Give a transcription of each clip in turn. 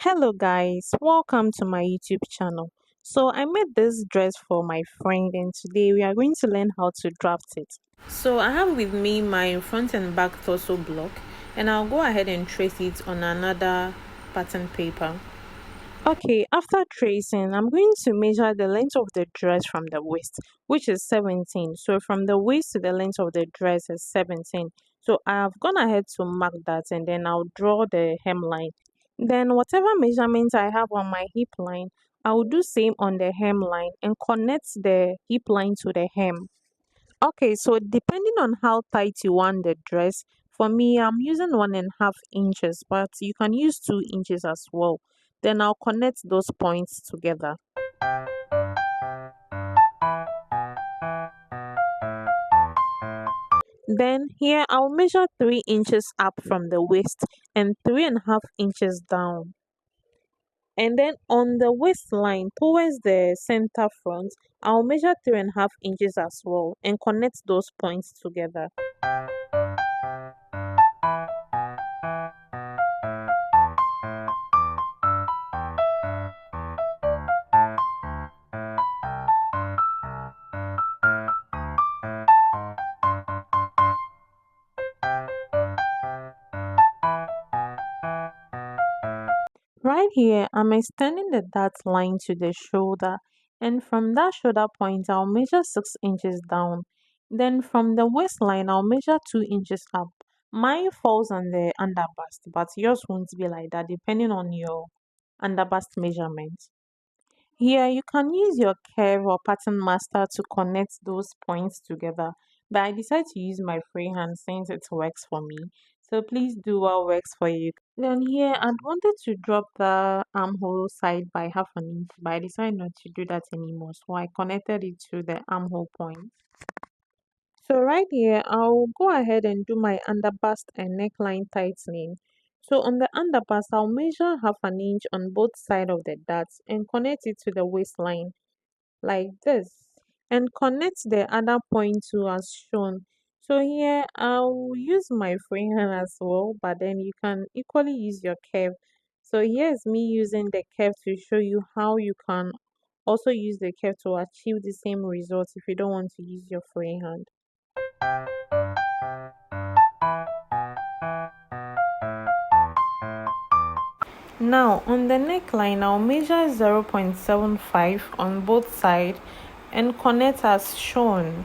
Hello guys, welcome to my YouTube channel. So I made this dress for my friend and today we are going to learn how to draft it. So I have with me my front and back torso block and I'll go ahead and trace it on another pattern paper. Okay, after tracing, I'm going to measure the length of the dress from the waist, which is 17. So from the waist to the length of the dress is 17. So I've gone ahead to mark that and then I'll draw the hemline. Then whatever measurement I have on my hip line, I will do same on the hemline and connect the hip line to the hem. Okay, so depending on how tight you want the dress, for me, I'm using 1.5 inches, but you can use 2 inches as well. Then I'll connect those points together. Then here I'll measure 3 inches up from the waist and 3.5 inches down. And then on the waistline towards the center front, I'll measure 3.5 inches as well and connect those points together. Right here, I'm extending the dart line to the shoulder, and from that shoulder point, I'll measure 6 inches down. Then from the waistline, I'll measure 2 inches up. Mine falls on the underbust, but yours won't be like that depending on your underbust measurement. Here, you can use your curve or pattern master to connect those points together, but I decided to use my freehand since it works for me. So please do what works for you. Then here, I'd wanted to drop the armhole side by 1/2 inch, but I decided not to do that anymore. So I connected it to the armhole point. So right here, I'll go ahead and do my underbust and neckline tightening. So on the underbust, I'll measure 1/2 inch on both sides of the darts and connect it to the waistline like this. And connect the other point too as shown. So here I'll use my freehand as well, but then you can equally use your curve. So here's me using the curve to show you how you can also use the curve to achieve the same results if you don't want to use your freehand. Now on the neckline, I'll measure 0.75 on both sides and connect as shown.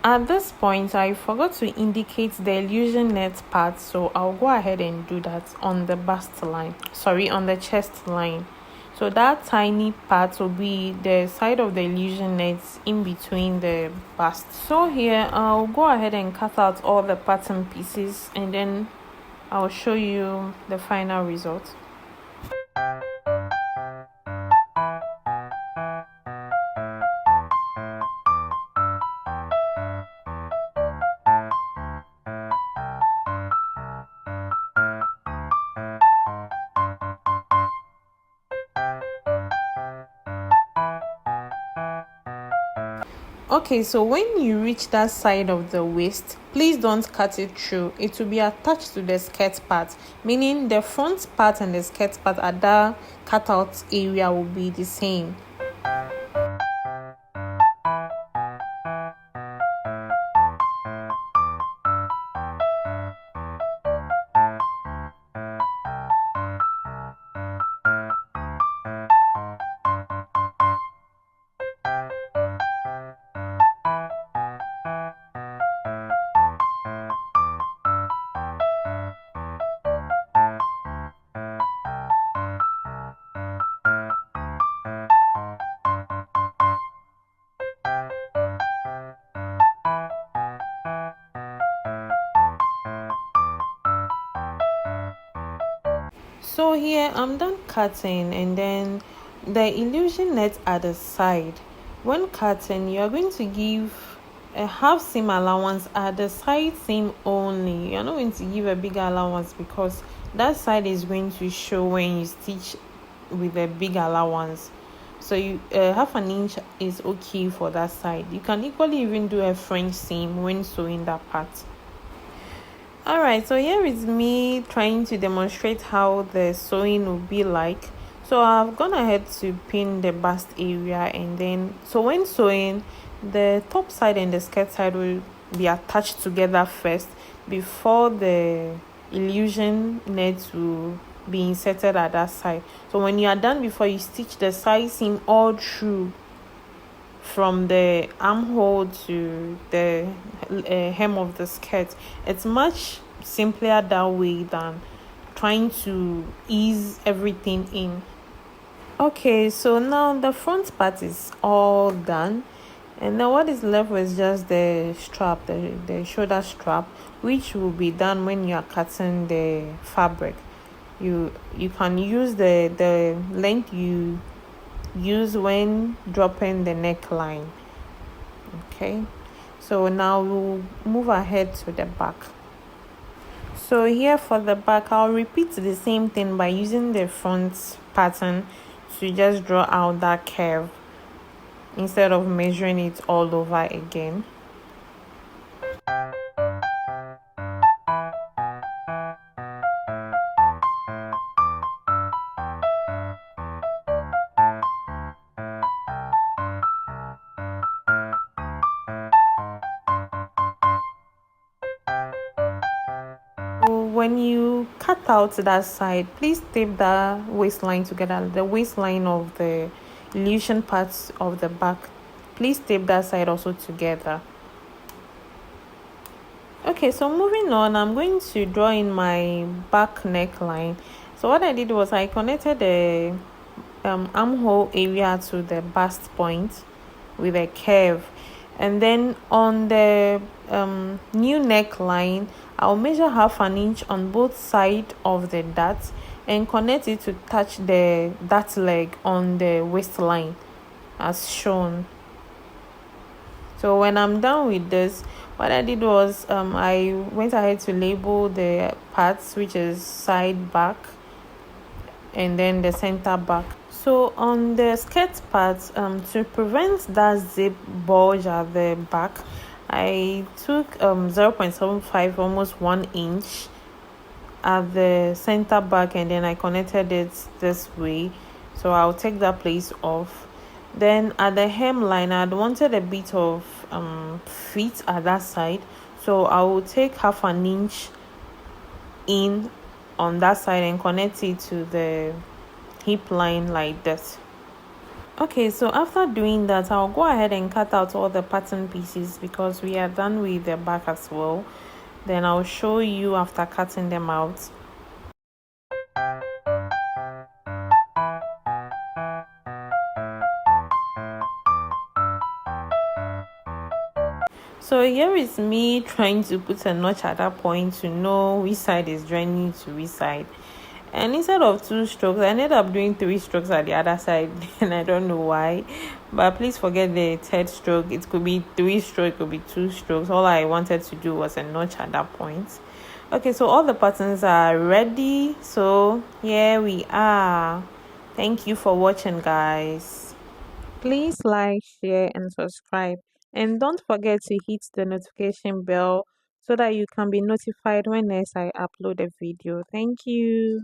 At this point, I forgot to indicate the illusion net part, so I'll go ahead and do that on the bust line. Sorry, on the chest line. So that tiny part will be the side of the illusion nets in between the bust. So here, I'll go ahead and cut out all the pattern pieces and then I'll show you the final result. Okay, so when you reach that side of the waist, please don't cut it through. It will be attached to the skirt part, meaning the front part and the skirt part at that cutout area will be the same. So here I'm done cutting, and then the illusion net at the side. When cutting, you are going to give a half seam allowance at the side seam only. You're not going to give a bigger allowance because that side is going to show when you stitch with a big allowance. So you half an inch is okay for that side. You can equally even do a French seam when sewing that part. All right, so here is me trying to demonstrate how the sewing will be like. So I've gone ahead to pin the bust area, and then so when sewing, the top side and the skirt side will be attached together first before the illusion net will be inserted at that side. So when you are done, before you stitch the side seam all through from the armhole to the hem of the skirt, it's much simpler that way than trying to ease everything in. Okay, so now the front part is all done, and then what is left was just the strap, the shoulder strap, which will be done when you are cutting the fabric. You can use the length you use when dropping the neckline. Okay, so now we'll move ahead to the back. So here for the back, I'll repeat the same thing by using the front pattern to just draw out that curve instead of measuring it all over again. When you cut out that side, please tape the waistline together, the waistline of the illusion parts of the back. Please tape that side also together. Okay, so moving on, I'm going to draw in my back neckline. So what I did was I connected the armhole area to the bust point with a curve, and then on the new neckline, I'll measure half an inch on both sides of the dart and connect it to touch the dart leg on the waistline as shown. So when I'm done with this, what I did was I went ahead to label the parts, which is side, back, and then the center back. So on the skirt part, to prevent that zip bulge at the back, I took 0.75, almost 1 inch at the center back, and then I connected it this way. So I'll take that place off. Then at the hemline, I wanted a bit of fit at that side, so I will take half an inch in on that side and connect it to the hip line like this. Okay, so after doing that, I'll go ahead and cut out all the pattern pieces because we are done with the back as well. Then I'll show you after cutting them out. So here is me trying to put a notch at that point to know which side is joining to which side. And instead of 2 strokes, I ended up doing 3 strokes at the other side, and I don't know why. But please forget the third stroke. It could be 3 strokes, it could be 2 strokes. All I wanted to do was a notch at that point. Okay, so all the patterns are ready. So here we are. Thank you for watching, guys. Please like, share, and subscribe. And don't forget to hit the notification bell so that you can be notified when next I upload a video. Thank you.